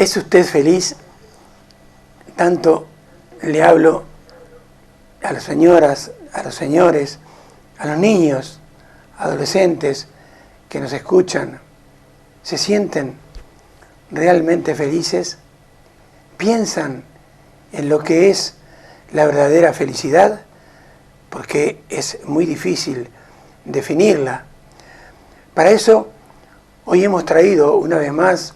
¿Es usted feliz? Tanto le hablo a las señoras, a los señores, a los niños, adolescentes que nos escuchan. ¿Se sienten realmente felices? ¿Piensan en lo que es la verdadera felicidad? Porque es muy difícil definirla. Para eso, hoy hemos traído una vez más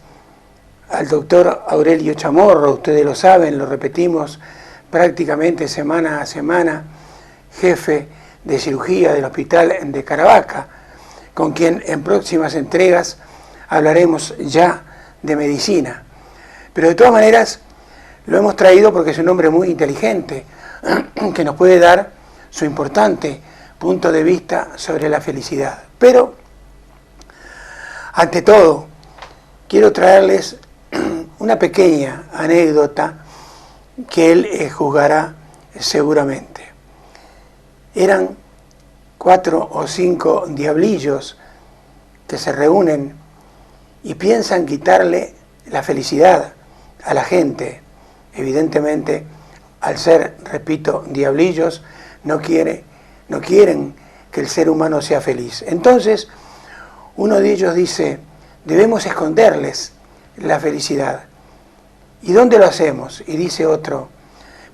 al doctor Aurelio Chamorro. Ustedes lo saben, lo repetimos prácticamente semana a semana, jefe de cirugía del Hospital de Caravaca, con quien en próximas entregas hablaremos ya de medicina. Pero de todas maneras, lo hemos traído porque es un hombre muy inteligente, que nos puede dar su importante punto de vista sobre la felicidad. Pero, ante todo, quiero traerles una pequeña anécdota que él juzgará seguramente. Eran 4 o 5 diablillos que se reúnen y piensan quitarle la felicidad a la gente. Evidentemente, al ser, repito, diablillos, no quieren que el ser humano sea feliz. Entonces, uno de ellos dice, debemos esconderles la felicidad. ¿Y dónde lo hacemos? Y dice otro,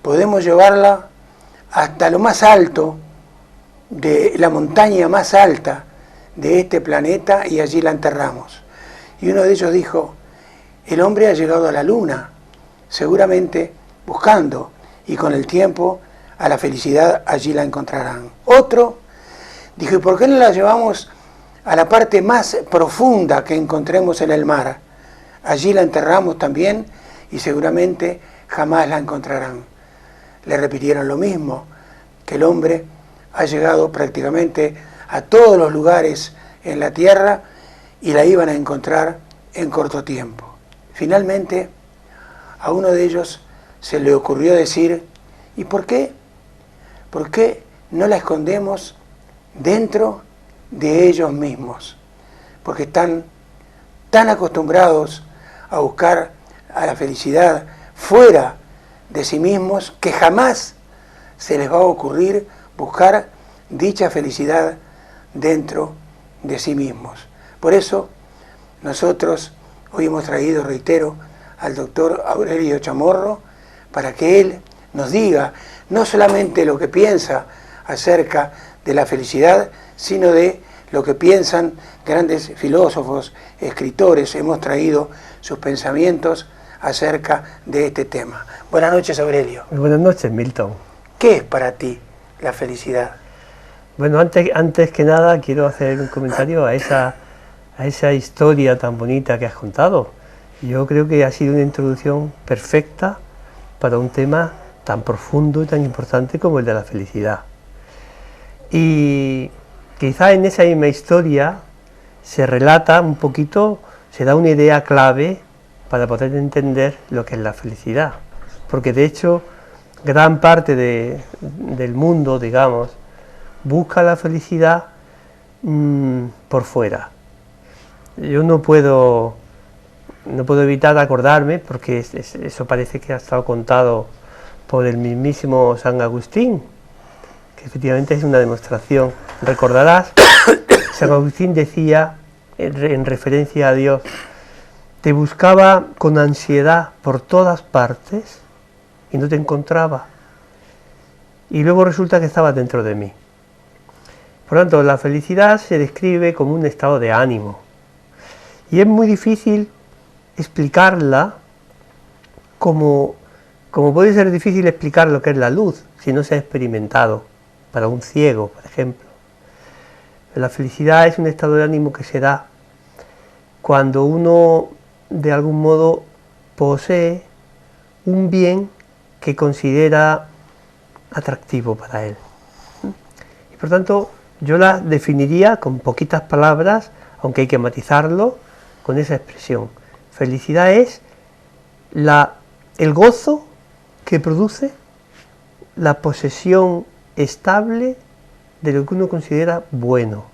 podemos llevarla hasta lo más alto, de la montaña más alta de este planeta, y allí la enterramos. Y uno de ellos dijo, el hombre ha llegado a la luna, seguramente buscando, y con el tiempo a la felicidad allí la encontrarán. Otro dijo, ¿y por qué no la llevamos a la parte más profunda que encontremos en el mar? Allí la enterramos también y seguramente jamás la encontrarán. Le repitieron lo mismo, que el hombre ha llegado prácticamente a todos los lugares en la tierra y la iban a encontrar en corto tiempo. Finalmente, a uno de ellos se le ocurrió decir, ¿y por qué? ¿Por qué no la escondemos dentro de ellos mismos? Porque están tan acostumbrados a buscar a la felicidad fuera de sí mismos que jamás se les va a ocurrir buscar dicha felicidad dentro de sí mismos. Por eso nosotros hoy hemos traído, reitero, al doctor Aurelio Chamorro para que él nos diga no solamente lo que piensa acerca de la felicidad, sino de lo que piensan grandes filósofos, escritores. Hemos traído sus pensamientos acerca de este tema. Buenas noches, Aurelio. Buenas noches, Milton. ¿Qué es para ti la felicidad? Bueno, antes que nada quiero hacer un comentario a esa historia tan bonita que has contado. Yo creo que ha sido una introducción perfecta para un tema tan profundo y tan importante como el de la felicidad. Y quizá en esa misma historia se relata un poquito, se da una idea clave para poder entender lo que es la felicidad. Porque de hecho, gran parte del mundo, digamos, busca la felicidad por fuera. Yo no puedo evitar acordarme, porque eso parece que ha estado contado por el mismísimo San Agustín, que efectivamente es una demostración. Recordarás, San Agustín decía, en referencia a Dios, te buscaba con ansiedad por todas partes y no te encontraba. Y luego resulta que estaba dentro de mí. Por lo tanto, la felicidad se describe como un estado de ánimo. Y es muy difícil explicarla como puede ser difícil explicar lo que es la luz si no se ha experimentado, para un ciego, por ejemplo. La felicidad es un estado de ánimo que se da cuando uno, de algún modo, posee un bien que considera atractivo para él. Y por tanto, yo la definiría con poquitas palabras, aunque hay que matizarlo, con esa expresión. Felicidad es el gozo que produce la posesión estable de lo que uno considera bueno,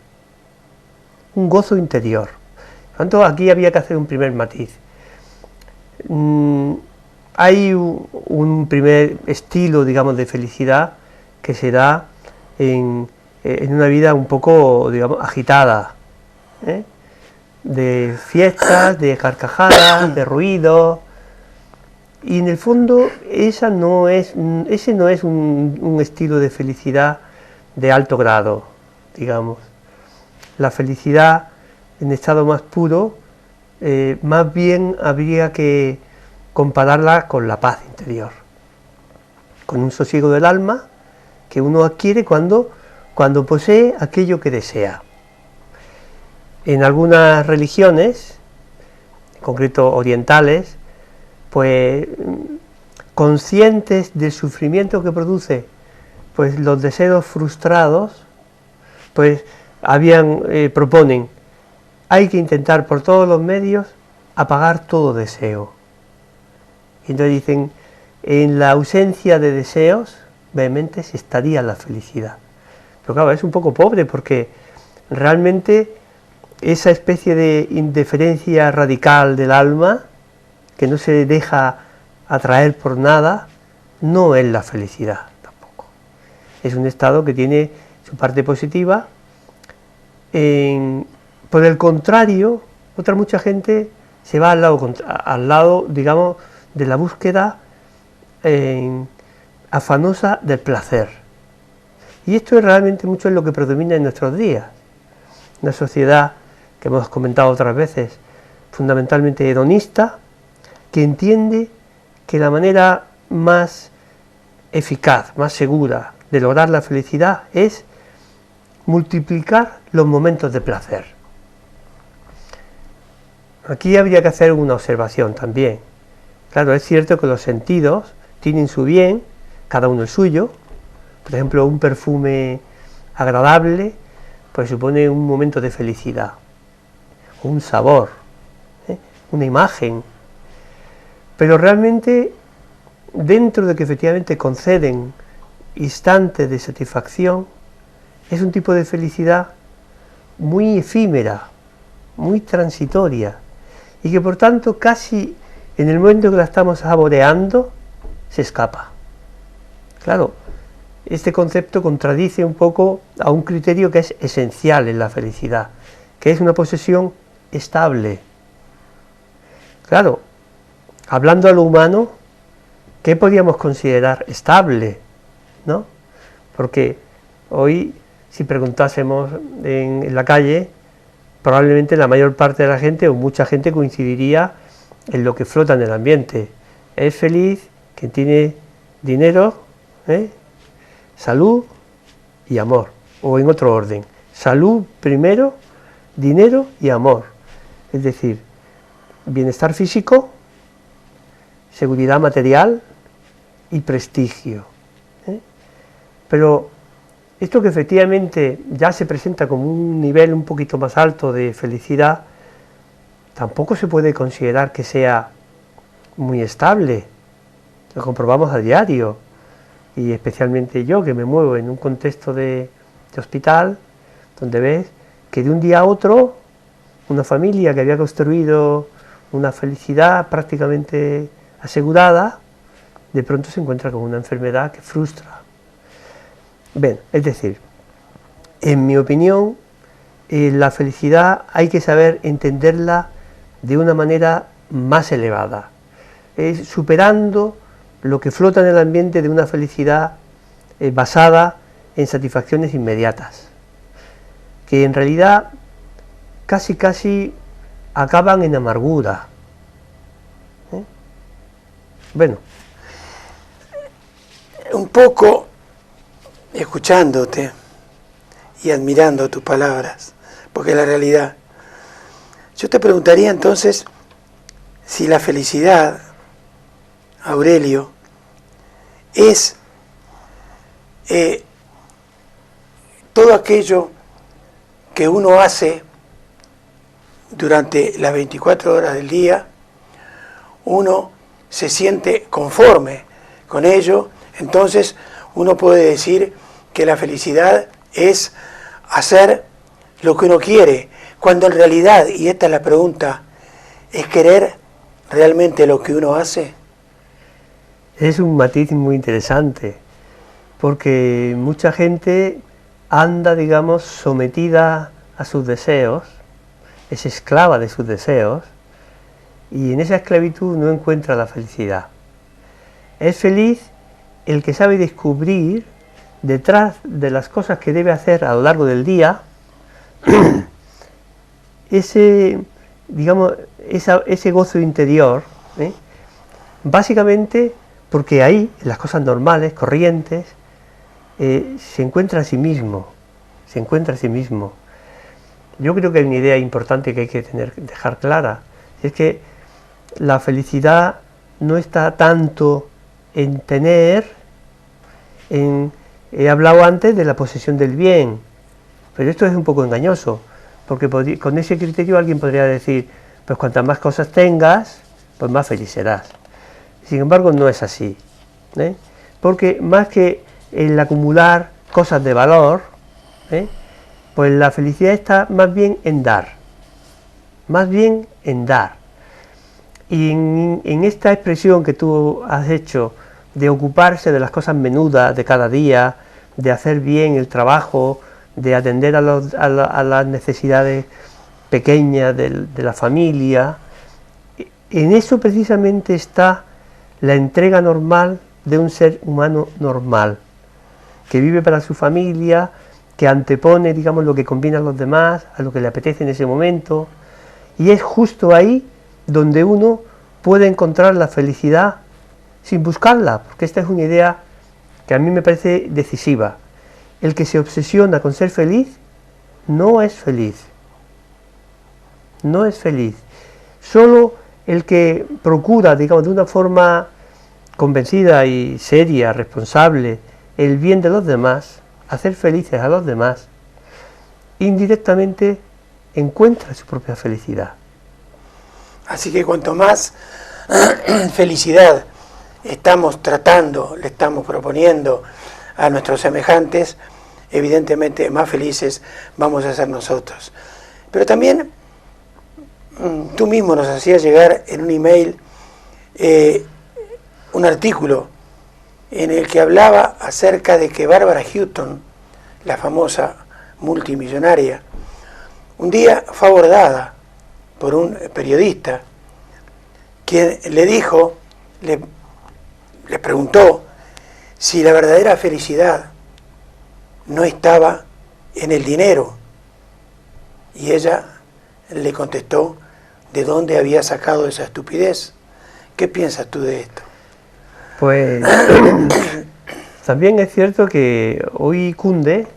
un gozo interior. Por tanto, aquí había que hacer un primer matiz. Hay un primer estilo, digamos, de felicidad que se da en una vida un poco, digamos, agitada, ¿eh? De fiestas, de carcajadas, de ruido, y en el fondo ese no es un estilo de felicidad de alto grado, digamos. La felicidad en estado más puro, más bien habría que compararla con la paz interior, con un sosiego del alma que uno adquiere cuando posee aquello que desea. En algunas religiones, en concreto orientales, pues conscientes del sufrimiento que produce pues los deseos frustrados, pues proponen, hay que intentar por todos los medios apagar todo deseo. Y entonces dicen, en la ausencia de deseos vehementes estaría la felicidad. Pero claro, es un poco pobre porque realmente esa especie de indiferencia radical del alma, que no se deja atraer por nada, no es la felicidad tampoco. Es un estado que tiene su parte positiva. Por el contrario, mucha gente se va al lado, digamos, de la búsqueda afanosa del placer. Y esto es realmente mucho lo que predomina en nuestros días. Una sociedad que hemos comentado otras veces, fundamentalmente hedonista, que entiende que la manera más eficaz, más segura de lograr la felicidad es multiplicar los momentos de placer. Aquí habría que hacer una observación también. Claro, es cierto que los sentidos tienen su bien, cada uno el suyo. Por ejemplo, un perfume agradable pues supone un momento de felicidad, un sabor, una imagen. Pero realmente, dentro de que efectivamente conceden instantes de satisfacción, es un tipo de felicidad muy efímera, muy transitoria, y que por tanto casi en el momento que la estamos saboreando, se escapa. Claro, este concepto contradice un poco a un criterio que es esencial en la felicidad, que es una posesión estable. Claro, hablando a lo humano, ¿qué podríamos considerar estable? ¿No? Porque hoy, si preguntásemos en la calle, probablemente la mayor parte de la gente o mucha gente coincidiría en lo que flota en el ambiente. Es feliz quien tiene dinero, salud y amor, o en otro orden, salud primero, dinero y amor, es decir, bienestar físico, seguridad material y prestigio. Pero esto que efectivamente ya se presenta como un nivel un poquito más alto de felicidad, tampoco se puede considerar que sea muy estable. Lo comprobamos a diario, y especialmente yo, que me muevo en un contexto de hospital, donde ves que de un día a otro una familia que había construido una felicidad prácticamente asegurada, de pronto se encuentra con una enfermedad que frustra. Bien, es decir, en mi opinión, la felicidad hay que saber entenderla de una manera más elevada, superando lo que flota en el ambiente de una felicidad basada en satisfacciones inmediatas, que en realidad casi acaban en amargura. Bueno, un poco escuchándote y admirando tus palabras, porque es la realidad. Yo te preguntaría entonces si la felicidad, Aurelio, es todo aquello que uno hace durante las 24 horas del día, uno se siente conforme con ello, entonces uno puede decir que la felicidad es hacer lo que uno quiere, cuando en realidad, y esta es la pregunta, es querer realmente lo que uno hace? Es un matiz muy interesante, porque mucha gente anda, digamos, sometida a sus deseos, es esclava de sus deseos, y en esa esclavitud no encuentra la felicidad. Es feliz el que sabe descubrir, detrás de las cosas que debe hacer a lo largo del día, ese, digamos, ese gozo interior, básicamente porque ahí, en las cosas normales, corrientes, se encuentra a sí mismo, Yo creo que hay una idea importante que hay que dejar clara, es que la felicidad no está tanto en tener, he hablado antes de la posesión del bien, pero esto es un poco engañoso, porque con ese criterio alguien podría decir, pues cuantas más cosas tengas, pues más feliz serás. Sin embargo, no es así, porque más que el acumular cosas de valor, pues la felicidad está más bien en dar, Y en esta expresión que tú has hecho de ocuparse de las cosas menudas de cada día, de hacer bien el trabajo, de atender a las necesidades pequeñas de la familia, en eso precisamente está la entrega normal de un ser humano normal, que vive para su familia, que antepone, digamos, lo que conviene a los demás, a lo que le apetece en ese momento, y es justo ahí donde uno puede encontrar la felicidad sin buscarla, porque esta es una idea que a mí me parece decisiva. El que se obsesiona con ser feliz, no es feliz. Solo el que procura, digamos, de una forma convencida y seria, responsable, el bien de los demás, hacer felices a los demás, indirectamente encuentra su propia felicidad. Así que cuanto más felicidad le estamos proponiendo a nuestros semejantes, evidentemente más felices vamos a ser nosotros. Pero también tú mismo nos hacías llegar en un email un artículo en el que hablaba acerca de que Barbara Hutton, la famosa multimillonaria, un día fue abordada por un periodista quien le preguntó si la verdadera felicidad no estaba en el dinero, y ella le contestó de dónde había sacado esa estupidez. ¿Qué piensas tú de esto? Pues también es cierto que hoy cunde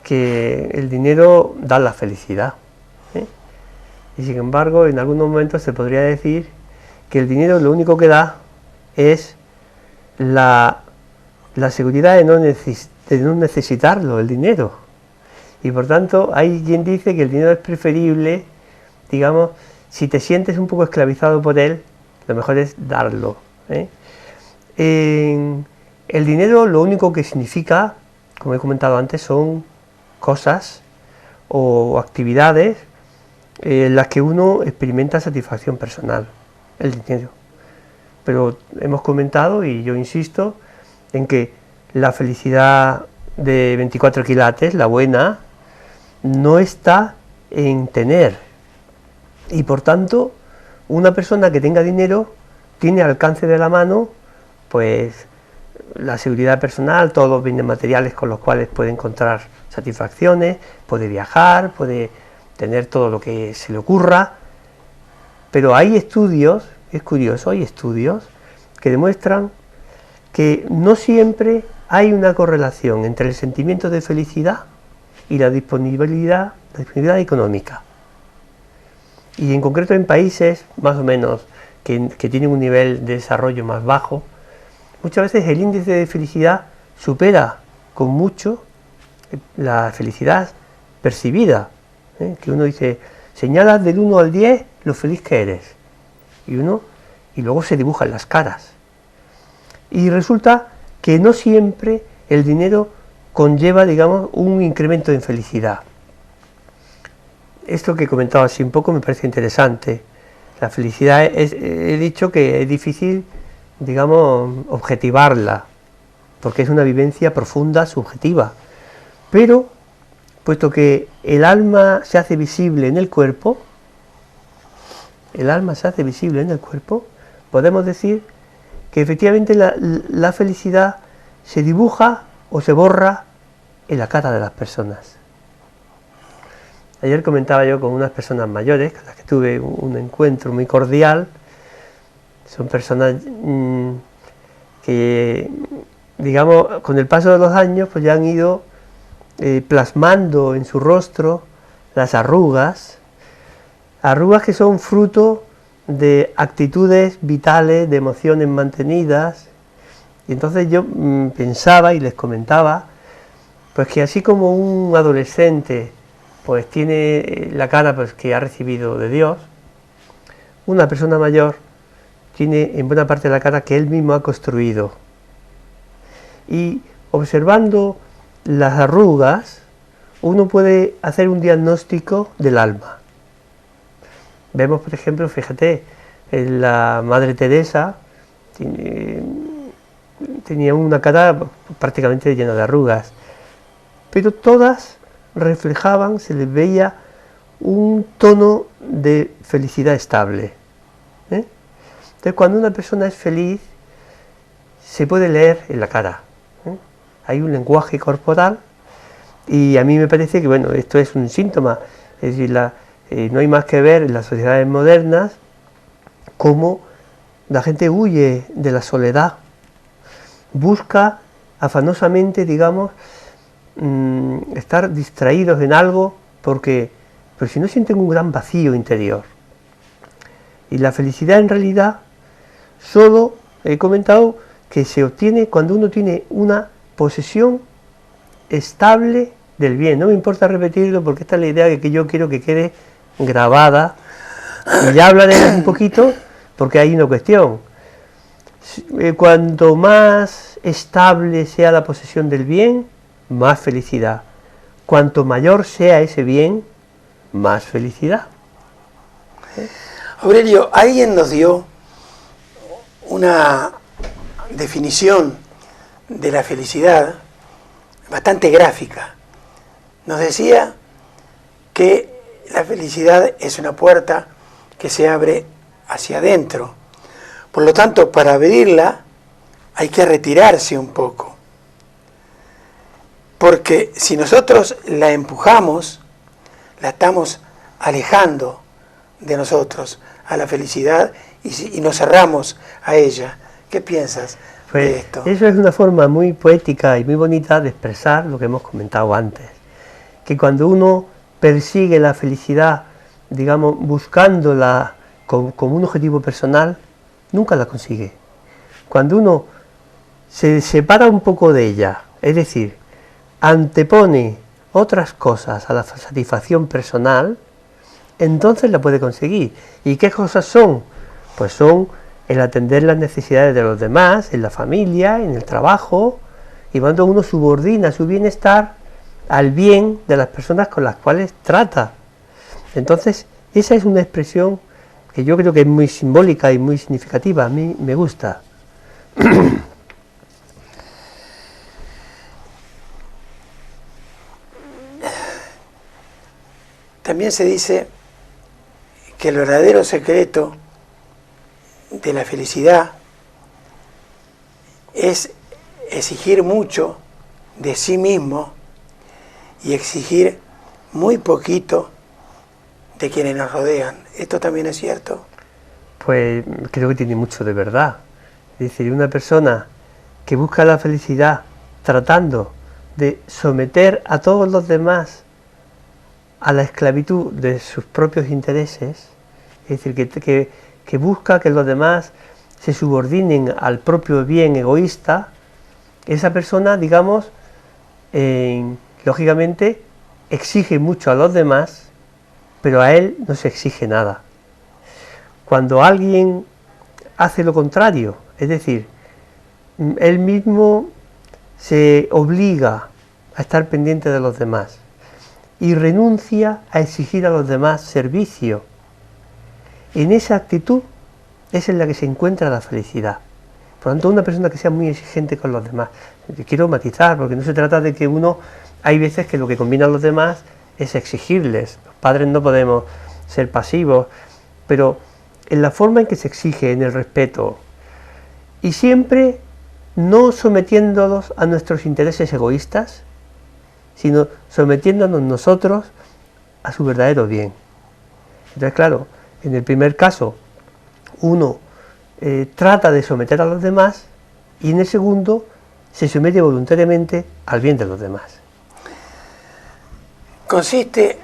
que el dinero da la felicidad, y sin embargo en algunos momentos se podría decir que el dinero lo único que da es la seguridad de no necesitarlo, el dinero, y por tanto hay quien dice que el dinero es preferible, digamos, si te sientes un poco esclavizado por él, lo mejor es darlo. El dinero lo único que significa, como he comentado antes, son cosas o actividades en las que uno experimenta satisfacción personal, el dinero. Pero hemos comentado, y yo insisto, en que la felicidad de 24 quilates, la buena, no está en tener. Y por tanto, una persona que tenga dinero tiene al alcance de la mano, pues, la seguridad personal, todos los bienes materiales con los cuales puede encontrar satisfacciones, puede viajar, puede tener todo lo que se le ocurra. Pero hay estudios, es curioso, hay estudios que demuestran que no siempre hay una correlación entre el sentimiento de felicidad y la disponibilidad económica. Y en concreto en países más o menos que tienen un nivel de desarrollo más bajo, muchas veces el índice de felicidad supera con mucho la felicidad percibida, que uno dice, señalas del 1 al 10 lo feliz que eres, y luego se dibujan las caras. Y resulta que no siempre el dinero conlleva, digamos, un incremento en felicidad. Esto que he comentado así un poco me parece interesante. La felicidad he dicho que es difícil, digamos, objetivarla, porque es una vivencia profunda, subjetiva. Pero, puesto que el alma se hace visible en el cuerpo, podemos decir que efectivamente la felicidad se dibuja o se borra en la cara de las personas. Ayer comentaba yo con unas personas mayores, con las que tuve un encuentro muy cordial. Son personas que, digamos, con el paso de los años, pues ya han ido plasmando en su rostro las arrugas que son fruto de actitudes vitales, de emociones mantenidas. Y entonces yo pensaba y les comentaba, pues que así como un adolescente pues tiene la cara pues que ha recibido de Dios, una persona mayor tiene en buena parte la cara que él mismo ha construido. Y observando las arrugas, uno puede hacer un diagnóstico del alma. Vemos, por ejemplo, fíjate, la Madre Teresa tenía una cara prácticamente llena de arrugas, pero todas reflejaban, se les veía un tono de felicidad estable. Entonces, cuando una persona es feliz, se puede leer en la cara. Hay un lenguaje corporal y a mí me parece que, bueno, esto es un síntoma. Es decir, no hay más que ver en las sociedades modernas cómo la gente huye de la soledad, busca afanosamente, digamos, estar distraídos en algo, porque si no sienten un gran vacío interior. Y la felicidad en realidad solo he comentado que se obtiene cuando uno tiene una posesión estable del bien. No me importa repetirlo porque esta es la idea que yo quiero que quede grabada, y ya hablaré un poquito porque hay una cuestión. Cuanto más estable sea la posesión del bien, más felicidad. Cuanto mayor sea ese bien, más felicidad. Aurelio, alguien nos dio una definición de la felicidad bastante gráfica. Nos decía que la felicidad es una puerta que se abre hacia adentro. Por lo tanto, para abrirla hay que retirarse un poco. Porque si nosotros la empujamos, la estamos alejando de nosotros, a la felicidad, y nos cerramos a ella. ¿Qué piensas de esto? Eso es una forma muy poética y muy bonita de expresar lo que hemos comentado antes. Que cuando uno persigue la felicidad, digamos, buscándola como un objetivo personal, nunca la consigue. Cuando uno se separa un poco de ella, es decir, antepone otras cosas a la satisfacción personal, entonces la puede conseguir. ¿Y qué cosas son? Pues son el atender las necesidades de los demás, en la familia, en el trabajo, y cuando uno subordina su bienestar al bien de las personas con las cuales trata. Entonces, esa es una expresión que yo creo que es muy simbólica y muy significativa. A mí me gusta. También se dice que el verdadero secreto de la felicidad es exigir mucho de sí mismo y exigir muy poquito de quienes nos rodean. ¿Esto también es cierto? Pues creo que tiene mucho de verdad. Es decir, una persona que busca la felicidad tratando de someter a todos los demás a la esclavitud de sus propios intereses, es decir, que busca que los demás se subordinen al propio bien egoísta, esa persona, digamos, lógicamente exige mucho a los demás, pero a él no se exige nada. Cuando alguien hace lo contrario, es decir, él mismo se obliga a estar pendiente de los demás y renuncia a exigir a los demás servicio, En esa actitud es en la que se encuentra la felicidad. Por lo tanto, una persona que sea muy exigente con los demás. Quiero matizar, porque no se trata de que uno... Hay veces que lo que combina a los demás es exigirles. Los padres no podemos ser pasivos, pero en la forma en que se exige, en el respeto, y siempre no sometiéndolos a nuestros intereses egoístas, sino sometiéndonos nosotros a su verdadero bien. Entonces, claro, en el primer caso, uno trata de someter a los demás, y en el segundo se somete voluntariamente al bien de los demás. Consiste,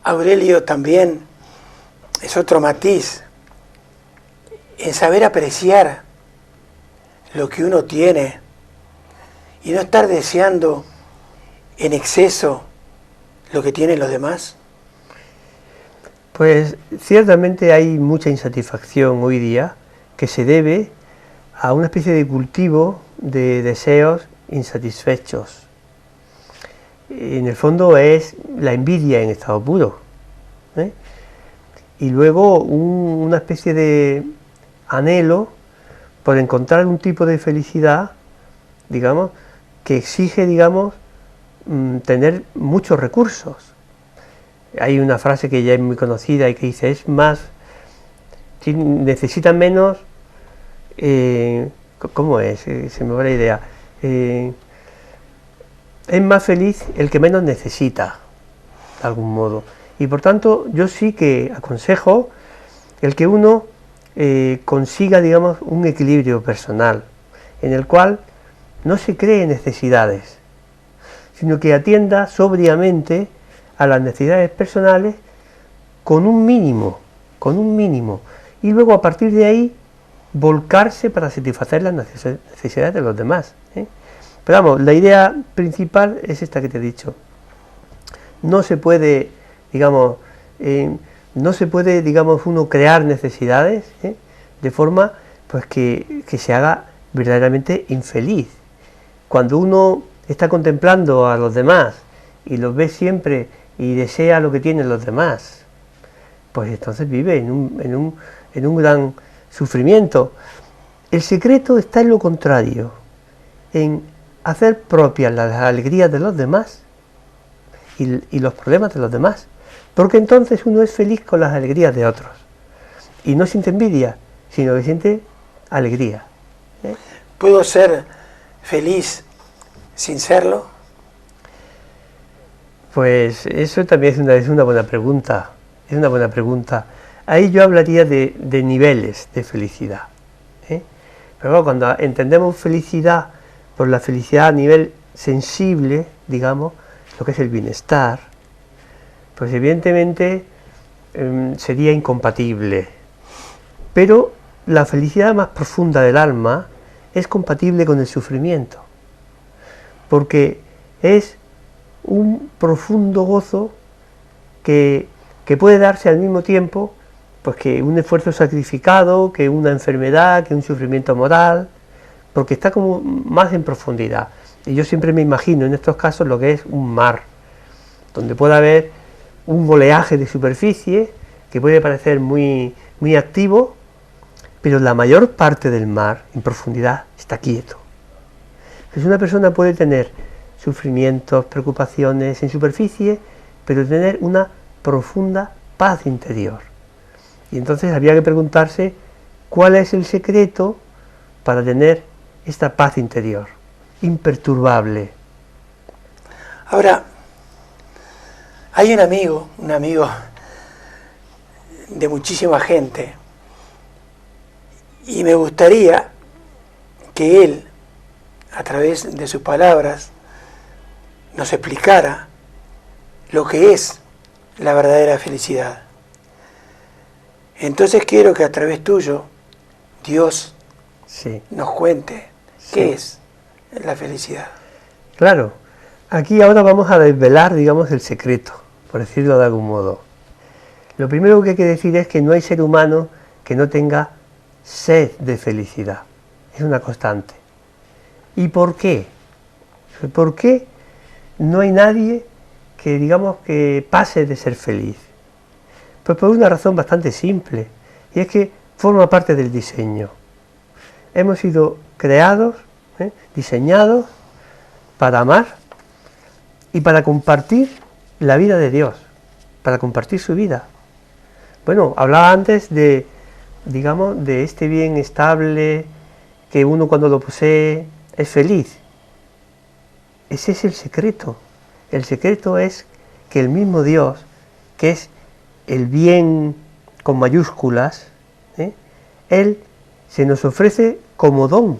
Aurelio, también, es otro matiz, en saber apreciar lo que uno tiene y no estar deseando en exceso lo que tienen los demás. Pues ciertamente hay mucha insatisfacción hoy día que se debe a una especie de cultivo de deseos insatisfechos. En el fondo es la envidia en estado puro, ¿eh? Y luego una especie de anhelo por encontrar un tipo de felicidad, digamos, que exige, digamos, tener muchos recursos. Hay una frase que ya es muy conocida y que dice, necesita menos, ¿cómo es? Se me va la idea. Es más feliz el que menos necesita, de algún modo. Y por tanto, yo sí que aconsejo el que uno consiga, digamos, un equilibrio personal, en el cual no se cree necesidades, sino que atienda sobriamente a las necesidades personales con un mínimo, y luego a partir de ahí volcarse para satisfacer las necesidades de los demás, ¿eh? Pero vamos, la idea principal es esta que te he dicho. No se puede, digamos, uno crear necesidades, ¿eh? De forma pues que se haga verdaderamente infeliz. Cuando uno está contemplando a los demás y los ve siempre y desea lo que tienen los demás, pues entonces vive en un gran sufrimiento. El secreto está en lo contrario, en hacer propias las alegrías de los demás y los problemas de los demás, porque entonces uno es feliz con las alegrías de otros y no siente envidia, sino que siente alegría, ¿eh? ¿Puedo ser feliz sin serlo? Pues eso también es una buena pregunta, Ahí yo hablaría de niveles de felicidad, ¿eh? Pero bueno, cuando entendemos felicidad por la felicidad a nivel sensible, digamos, lo que es el bienestar, pues evidentemente sería incompatible. Pero la felicidad más profunda del alma es compatible con el sufrimiento, porque es un profundo gozo que puede darse al mismo tiempo pues que un esfuerzo sacrificado, que una enfermedad, que un sufrimiento moral, porque está como más en profundidad. Y yo siempre me imagino en estos casos lo que es un mar, donde puede haber un oleaje de superficie que puede parecer muy, muy activo, pero la mayor parte del mar en profundidad está quieto. Entonces una persona puede tener sufrimientos, preocupaciones en superficie, pero tener una profunda paz interior. Y entonces habría que preguntarse cuál es el secreto para tener esta paz interior, imperturbable. Ahora, hay un amigo de muchísima gente, y me gustaría que él, a través de sus palabras, nos explicara lo que es la verdadera felicidad. Entonces quiero que a través tuyo, Dios, sí, nos cuente qué es la felicidad. Claro, aquí ahora vamos a desvelar, digamos, el secreto, por decirlo de algún modo. Lo primero que hay que decir es que no hay ser humano que no tenga sed de felicidad. Es una constante. ¿Y por qué? ¿Por qué no hay nadie que, digamos, que pase de ser feliz? Pues por una razón bastante simple, y es que forma parte del diseño. Hemos sido creados, diseñados para amar y para compartir la vida de Dios, para compartir su vida. Bueno, hablaba antes de, digamos, de este bien estable, que uno cuando lo posee es feliz. Ese es el secreto. El secreto es que el mismo Dios, que es el bien con mayúsculas, Él se nos ofrece como don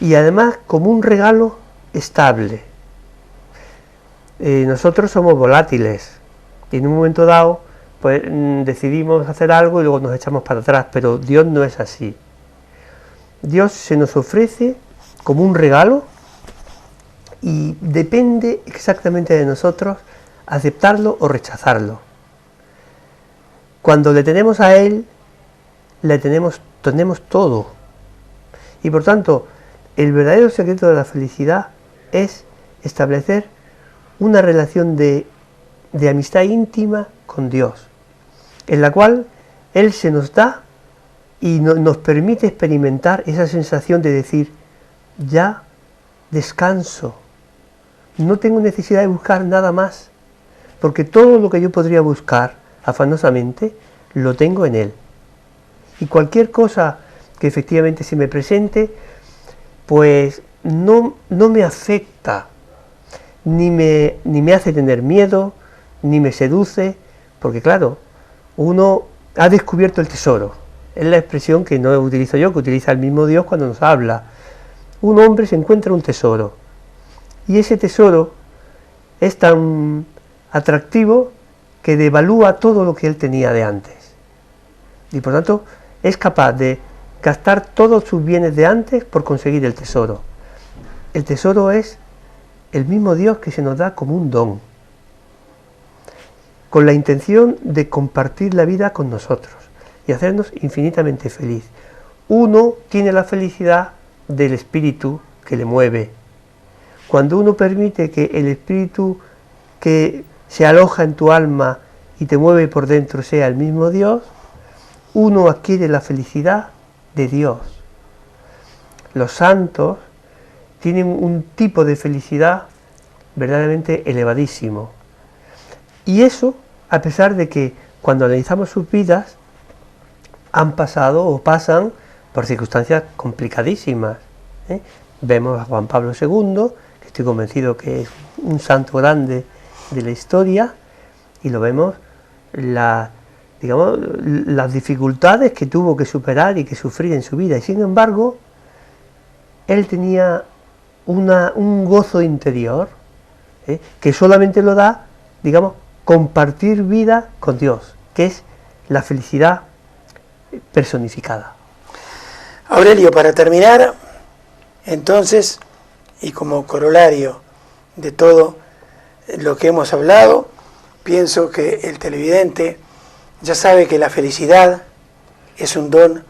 y además como un regalo estable. Nosotros somos volátiles y en un momento dado pues decidimos hacer algo y luego nos echamos para atrás, pero Dios no es así. Dios se nos ofrece como un regalo y depende exactamente de nosotros aceptarlo o rechazarlo. Cuando le tenemos a Él, le tenemos todo. Y por tanto, el verdadero secreto de la felicidad es establecer una relación de amistad íntima con Dios, en la cual Él se nos da y nos permite experimentar esa sensación de decir, ya descanso, no tengo necesidad de buscar nada más, porque todo lo que yo podría buscar afanosamente, lo tengo en Él. Y cualquier cosa que efectivamente se me presente, pues no me afecta, ni me hace tener miedo, ni me seduce, porque claro, uno ha descubierto el tesoro. Es la expresión que no utilizo yo, que utiliza el mismo Dios cuando nos habla. Un hombre se encuentra un tesoro, y ese tesoro es tan atractivo que devalúa todo lo que él tenía de antes. Y por tanto, es capaz de gastar todos sus bienes de antes por conseguir el tesoro. El tesoro es el mismo Dios que se nos da como un don, con la intención de compartir la vida con nosotros y hacernos infinitamente feliz. Uno tiene la felicidad del espíritu que le mueve. Cuando uno permite que el espíritu que se aloja en tu alma y te mueve por dentro sea el mismo Dios, uno adquiere la felicidad de Dios. Los santos tienen un tipo de felicidad verdaderamente elevadísimo. Y eso, a pesar de que cuando analizamos sus vidas, han pasado o pasan por circunstancias complicadísimas. Vemos a Juan Pablo II, que estoy convencido que es un santo grande de la historia, y lo vemos, las dificultades que tuvo que superar y que sufrir en su vida, y sin embargo, él tenía un gozo interior, que solamente lo da, compartir vida con Dios, que es la felicidad personificada. Aurelio, para terminar, entonces, y como corolario de todo lo que hemos hablado, pienso que el televidente ya sabe que la felicidad es un don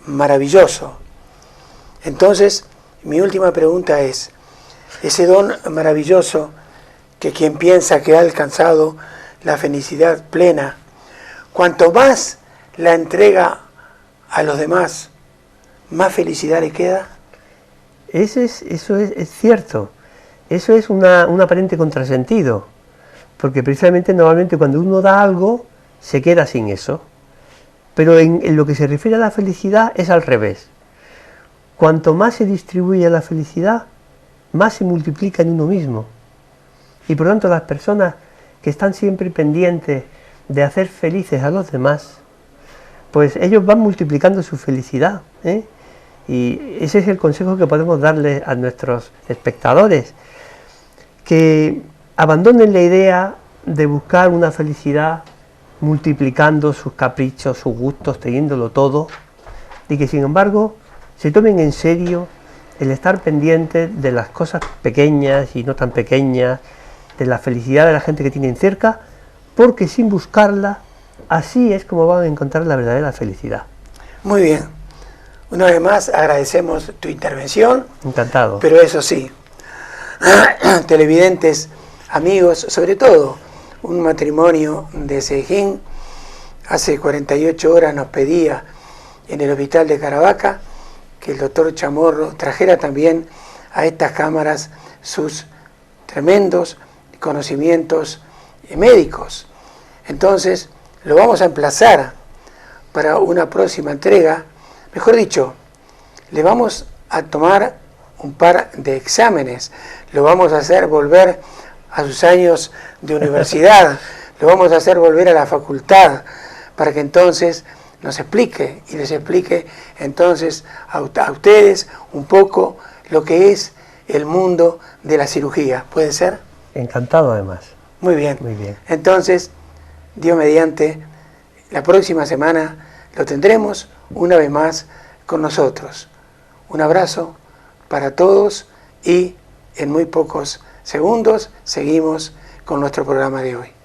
maravilloso. Entonces, mi última pregunta es, ese don maravilloso que quien piensa que ha alcanzado la felicidad plena, cuanto más la entrega a los demás, más felicidad le queda. Eso es cierto. Eso es un aparente contrasentido, porque precisamente normalmente cuando uno da algo, se queda sin eso. Pero en lo que se refiere a la felicidad es al revés. Cuanto más se distribuye la felicidad, más se multiplica en uno mismo. Y por lo tanto las personas que están siempre pendientes de hacer felices a los demás, pues ellos van multiplicando su felicidad, Y ese es el consejo que podemos darle a nuestros espectadores, que abandonen la idea de buscar una felicidad multiplicando sus caprichos, sus gustos, teniéndolo todo, y que sin embargo se tomen en serio el estar pendientes de las cosas pequeñas y no tan pequeñas, de la felicidad de la gente que tienen cerca, porque sin buscarla, así es como van a encontrar la verdadera felicidad. Muy bien. Una vez más agradecemos tu intervención. Encantado. Pero eso sí, televidentes, amigos, sobre todo un matrimonio de Sejín hace 48 horas nos pedía en el hospital de Caravaca que el doctor Chamorro trajera también a estas cámaras sus tremendos conocimientos médicos. Entonces, lo vamos a emplazar para una próxima entrega. Mejor dicho, le vamos a tomar un par de exámenes, lo vamos a hacer volver a sus años de universidad, lo vamos a hacer volver a la facultad, para que entonces nos explique y les explique entonces a ustedes un poco lo que es el mundo de la cirugía. ¿Puede ser? Encantado, además. Muy bien. Muy bien. Entonces, Dios mediante, la próxima semana lo tendremos una vez más con nosotros. Un abrazo para todos y en muy pocos segundos seguimos con nuestro programa de hoy.